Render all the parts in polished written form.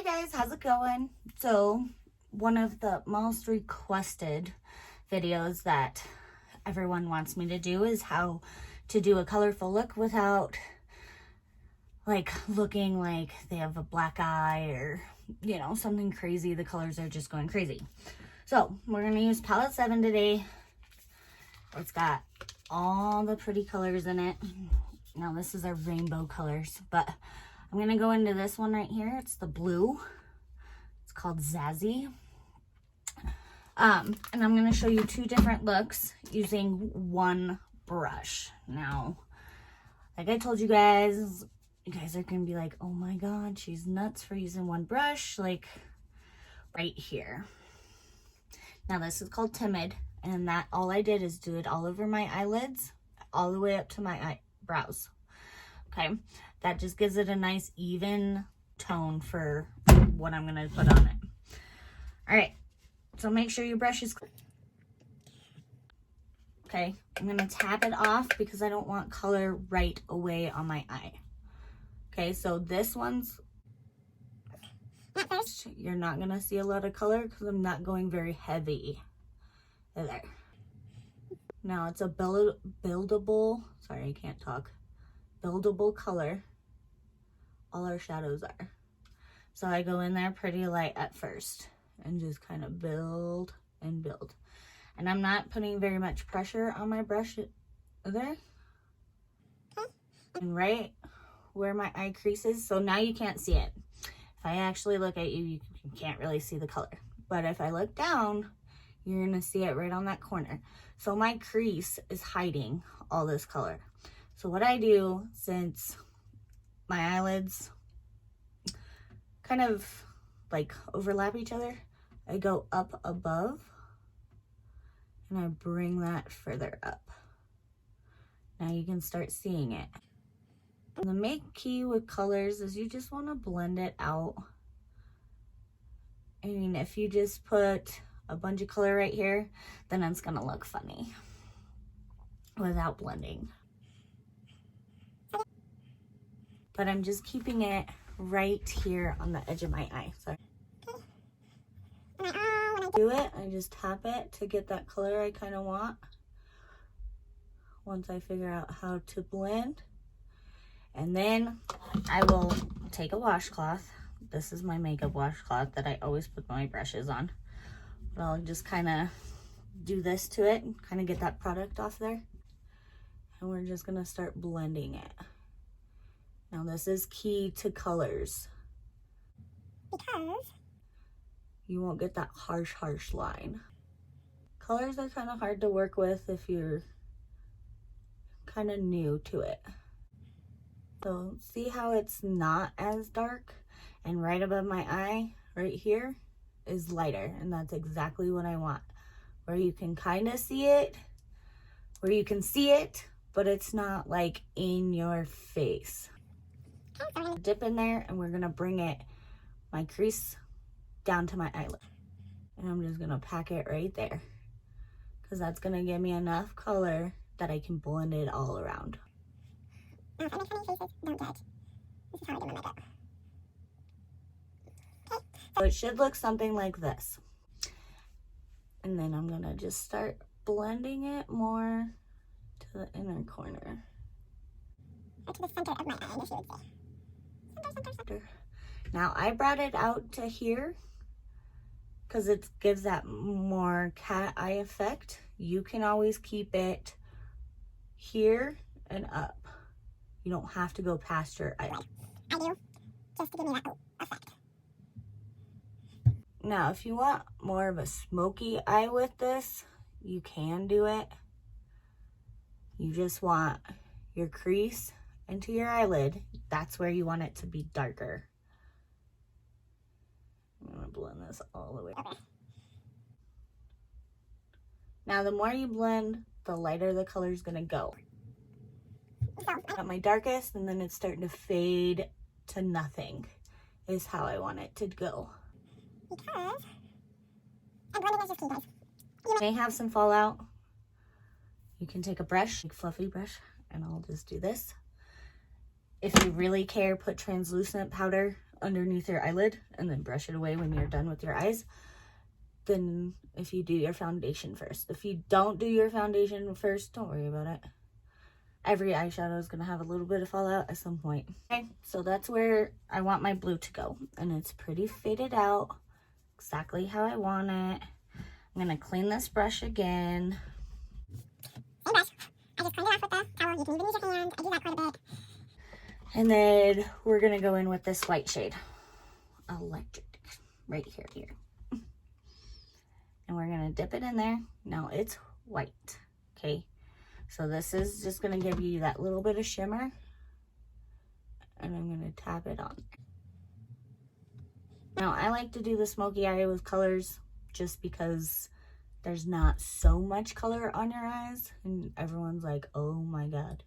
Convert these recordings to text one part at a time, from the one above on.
guys, how's it going? So one of the most requested videos that everyone wants me to do is how to do a colorful look without like looking like they have a black eye or, you know, something crazy. The colors are just going crazy. So we're going to use palette 7 today. It's got all the pretty colors in it. Now this is our rainbow colors, but I'm going to go into this one right here. It's the blue. It's called Zazzy. And I'm going to show you two different looks using one brush. Now, like I told you guys are going to be like, oh my God, she's nuts for using one brush, like right here. Now this is called Timid, and that all I did is do it all over my eyelids, all the way up to my eyebrows. Okay, that just gives it a nice even tone for what I'm going to put on it. All right, so make sure your brush is clean. Okay, I'm going to tap it off because I don't want color right away on my eye. Okay, so this one's, you're not going to see a lot of color because I'm not going very heavy. There. Now it's a buildable, sorry, I can't talk. Buildable color. All our shadows are. So I go in there pretty light at first and just kind of build and build. And I'm not putting very much pressure on my brush there. And right where my eye crease is, so now you can't see it. If I actually look at you, you can't really see the color. But if I look down, you're gonna see it right on that corner. So my crease is hiding all this color. So what I do, since my eyelids kind of like overlap each other, I go up above and I bring that further up. Now you can start seeing it. And the main key with colors is you just want to blend it out. I mean, if you just put a bunch of color right here, then it's gonna look funny without blending. But I'm just keeping it right here on the edge of my eye. So when I do it, I just tap it to get that color I kind of want. Once I figure out how to blend. And then I will take a washcloth. This is my makeup washcloth that I always put my brushes on. But I'll just kind of do this to it and kind of get that product off there. And we're just going to start blending it. Now this is key to colors. Because you won't get that harsh line. Colors are kind of hard to work with if you're kind of new to it. So see how it's not as dark, and right above my eye, right here, is lighter, and that's exactly what I want. Where you can kind of see it, where you can see it, but it's not like in your face. Dip in there, and we're gonna bring it, my crease, down to my eyelid. And I'm just gonna pack it right there, because that's gonna give me enough color that I can blend it all around. Now, if I make funny faces, don't judge. This is how I do my makeup. Okay. So it should look something like this. And then I'm gonna just start blending it more to the inner corner. Or to the center of my eye, I guess you would say. Center. Now I brought it out to here because it gives that more cat eye effect. You can always keep it here and up. You don't have to go past your eyelid. I do, just to give me that effect. Now, if you want more of a smoky eye with this, you can do it. You just want your crease into your eyelid. That's where you want it to be darker. I'm gonna blend this all the way. Okay. Now, the more you blend, the lighter the color is gonna go. At my darkest, and then it's starting to fade to nothing is how I want it to go. Because blending is just key, guys. You may have some fallout. You can take a brush, a fluffy brush, and I'll just do this. If you really care, put translucent powder underneath your eyelid and then brush it away when you're done with your eyes than if you do your foundation first. If you don't do your foundation first, don't worry about it. Every eyeshadow is going to have a little bit of fallout at some point. Okay, so that's where I want my blue to go. And it's pretty faded out, exactly how I want it. I'm going to clean this brush again. Same brush. I just cleaned it off with the towel. You can even use your hand. I do that quite a bit. And then we're going to go in with this white shade. Electric. Right here. And we're going to dip it in there. Now it's white. Okay. So this is just going to give you that little bit of shimmer. And I'm going to tap it on. Now I like to do the smoky eye with colors just because there's not so much color on your eyes. And everyone's like, oh my God,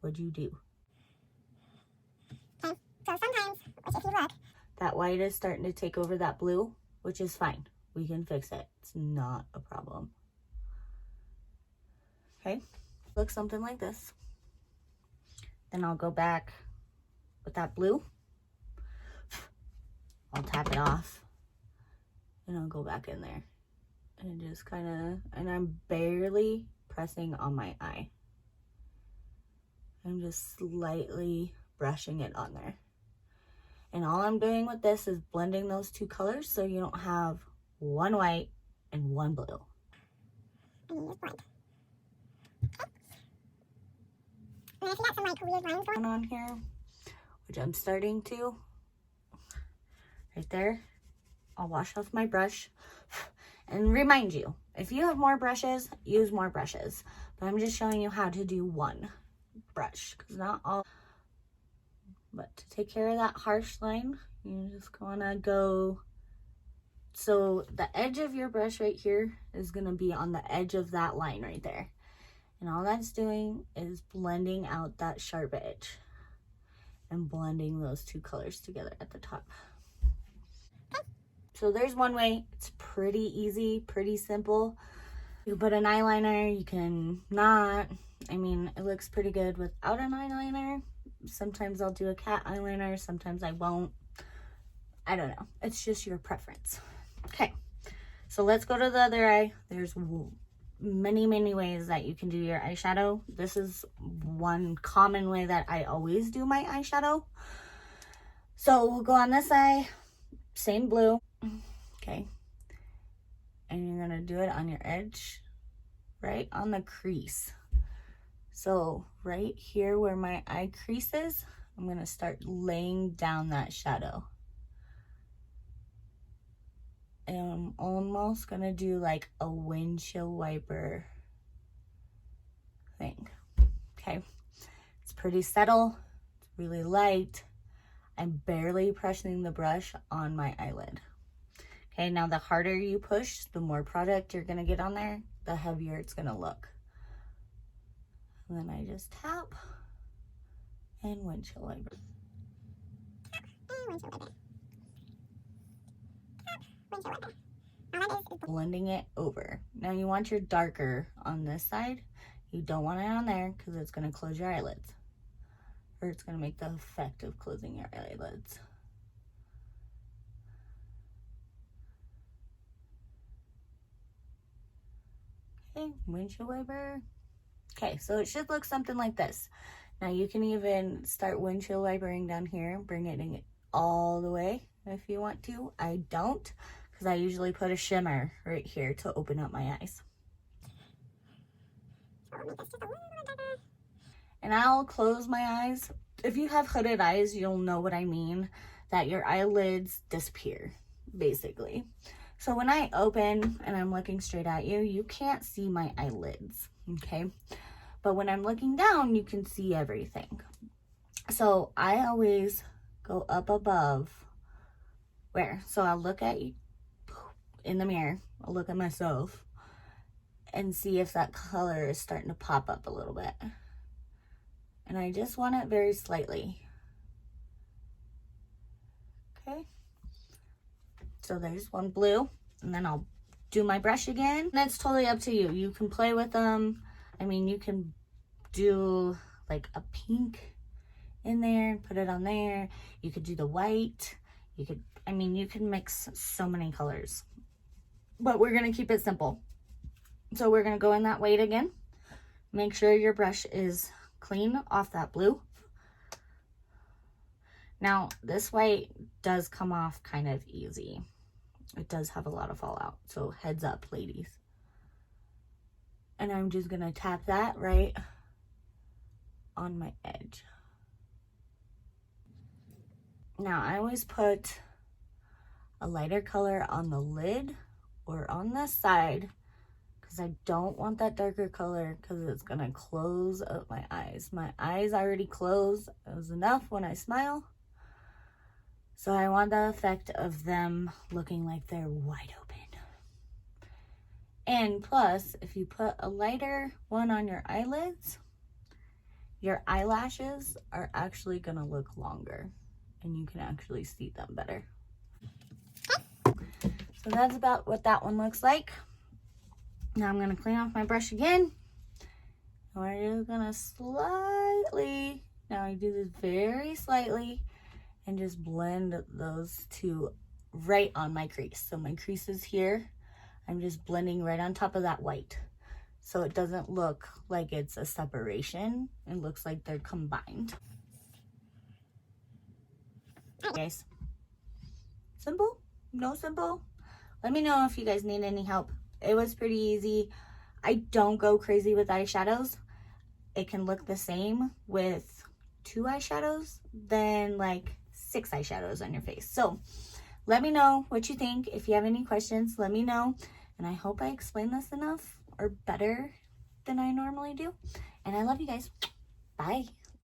what'd you do? Okay, so sometimes, which if you look, that white is starting to take over that blue, which is fine. We can fix it. It's not a problem. Okay, looks something like this. Then I'll go back with that blue. I'll tap it off and I'll go back in there and just kind of, and I'm barely pressing on my eye. I'm just slightly brushing it on there. And all I'm doing with this is blending those two colors so you don't have one white and one blue. And you just blend. Okay. And I see got some like weird lines going on here, which I'm starting to. Right there. I'll wash off my brush. And remind you, if you have more brushes, use more brushes. But I'm just showing you how to do one brush, because not all. But to take care of that harsh line, you just wanna go. So the edge of your brush right here is gonna be on the edge of that line right there. And all that's doing is blending out that sharp edge and blending those two colors together at the top. So there's one way. It's pretty easy, pretty simple. You put an eyeliner, you can not. I mean, it looks pretty good without an eyeliner. Sometimes I'll do a cat eyeliner, sometimes I won't. I don't know. It's just your preference. Okay, so let's go to the other eye. There's many, many ways that you can do your eyeshadow. This is one common way that I always do my eyeshadow. So we'll go on this eye, same blue. Okay, and you're gonna do it on your edge, right on the crease. So right here where my eye crease is, I'm gonna start laying down that shadow. And I'm almost gonna do like a windshield wiper thing. Okay, it's pretty subtle, it's really light. I'm barely pressing the brush on my eyelid. Okay, now the harder you push, the more product you're gonna get on there, the heavier it's gonna look. And then I just tap and windshield wiper. and windshield wiper. Windshield wiper. Now that is Blending it over. Now you want your darker on this side. You don't want it on there because it's gonna close your eyelids. Or it's gonna make the effect of closing your eyelids. Okay, windshield wiper. Okay, so it should look something like this. Now you can even start windshield wipering down here, bring it in all the way if you want to. I don't, because I usually put a shimmer right here to open up my eyes. And I'll close my eyes. If you have hooded eyes, you'll know what I mean, that your eyelids disappear, basically. So when I open and I'm looking straight at you, you can't see my eyelids, okay? But when I'm looking down, you can see everything. So I always go up above where? So I'll look at you in the mirror. I'll look at myself and see if that color is starting to pop up a little bit. And I just want it very slightly. Okay. So there's one blue, and then I'll do my brush again. And it's totally up to you. You can play with them. I mean, you can do like a pink in there and put it on there. You could do the white. You could, I mean, you can mix so many colors, but we're going to keep it simple. So we're going to go in that white again. Make sure your brush is clean off that blue. Now, this white does come off kind of easy. It does have a lot of fallout, so heads up, ladies. And I'm just going to tap that right on my edge. Now, I always put a lighter color on the lid or on the side because I don't want that darker color because it's going to close up my eyes. My eyes already closed. It was enough when I smile. So I want the effect of them looking like they're wide open. And plus, if you put a lighter one on your eyelids, your eyelashes are actually going to look longer and you can actually see them better. So that's about what that one looks like. Now I'm going to clean off my brush again. And we're just going to slightly, now I do this very slightly, and just blend those two right on my crease. So my crease is here. I'm just blending right on top of that white. So it doesn't look like it's a separation. It looks like they're combined. Guys, simple? No simple? Let me know if you guys need any help. It was pretty easy. I don't go crazy with eyeshadows. It can look the same with 2 eyeshadows than like 6 eyeshadows on your face. So let me know what you think. If you have any questions, let me know. And I hope I explained this enough or better than I normally do. And I love you guys. Bye.